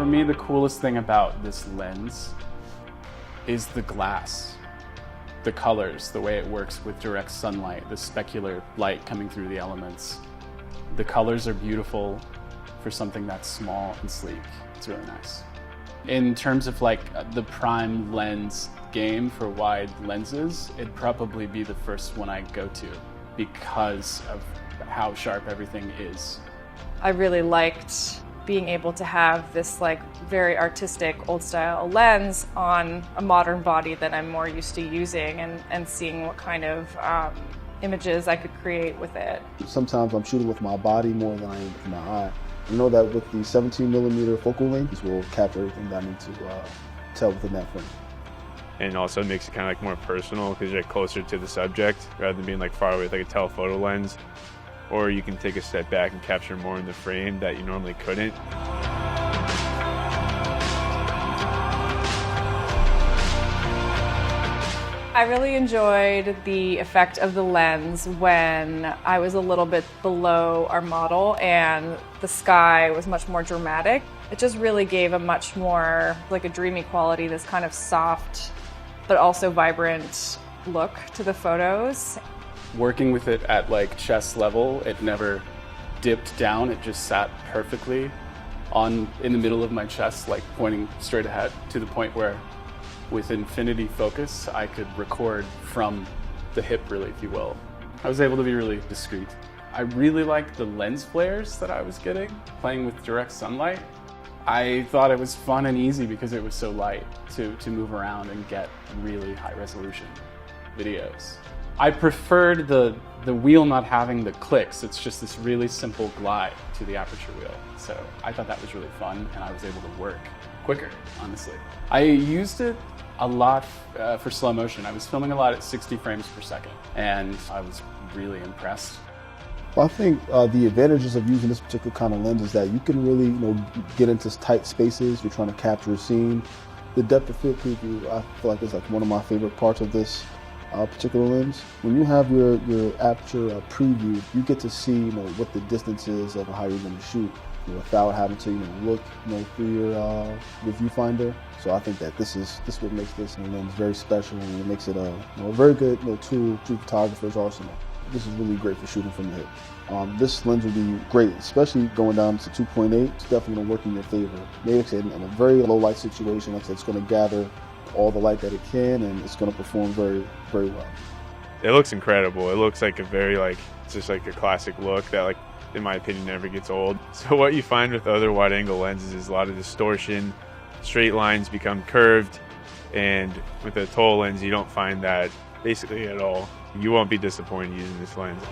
For me, the coolest thing about this lens is the glass, the colors, the way it works with direct sunlight, the specular light coming through the elements. The colors are beautiful for something that's small and sleek. It's really nice. In terms of like the prime lens game for wide lenses, it'd probably be the first one I go to because of how sharp everything is. I really liked being able to have this like very artistic old style lens on a modern body that I'm more used to using, and seeing what kind of images I could create with it. Sometimes I'm shooting with my body more than I am with my eye. I know that with the 17mm focal length, will capture everything that I need to tell within that frame. And also it makes it kind of like more personal because you're closer to the subject rather than being like far away with like a telephoto lens. Or you can take a step back and capture more in the frame that you normally couldn't. I really enjoyed the effect of the lens when I was a little bit below our model and the sky was much more dramatic. It just really gave a much more like a dreamy quality, this kind of soft but also vibrant look to the photos. Working with it at like chest level, it never dipped down, it just sat perfectly in the middle of my chest, like pointing straight ahead, to the point where with infinity focus, I could record from the hip, really, if you will. I was able to be really discreet. I really liked the lens flares that I was getting, playing with direct sunlight. I thought it was fun and easy because it was so light to move around and get really high resolution videos. I preferred the wheel not having the clicks. It's just this really simple glide to the aperture wheel. So I thought that was really fun, and I was able to work quicker, honestly. I used it a lot for slow motion. I was filming a lot at 60 frames per second, and I was really impressed. Well, I think the advantages of using this particular kind of lens is that you can really, get into tight spaces. You're trying to capture a scene. The depth of field preview, I feel like, is like one of my favorite parts of this particular lens. When you have your aperture preview, you get to see what the distance is of how you're going to shoot without having to look through your viewfinder. So I think that this is what makes this lens very special, and it makes it a very good tool to photographers' arsenal. This is really great for shooting from the hip. This lens would be great, especially going down to 2.8. It's definitely going to work in your favor. Maybe in a very low light situation, like I said, it's going to gather all the light that it can, and it's going to perform very, very well. It looks incredible. It looks like it's just like a classic look that, in my opinion, never gets old. So what you find with other wide angle lenses is a lot of distortion, straight lines become curved, and with the Atoll lens, you don't find that basically at all. You won't be disappointed using this lens.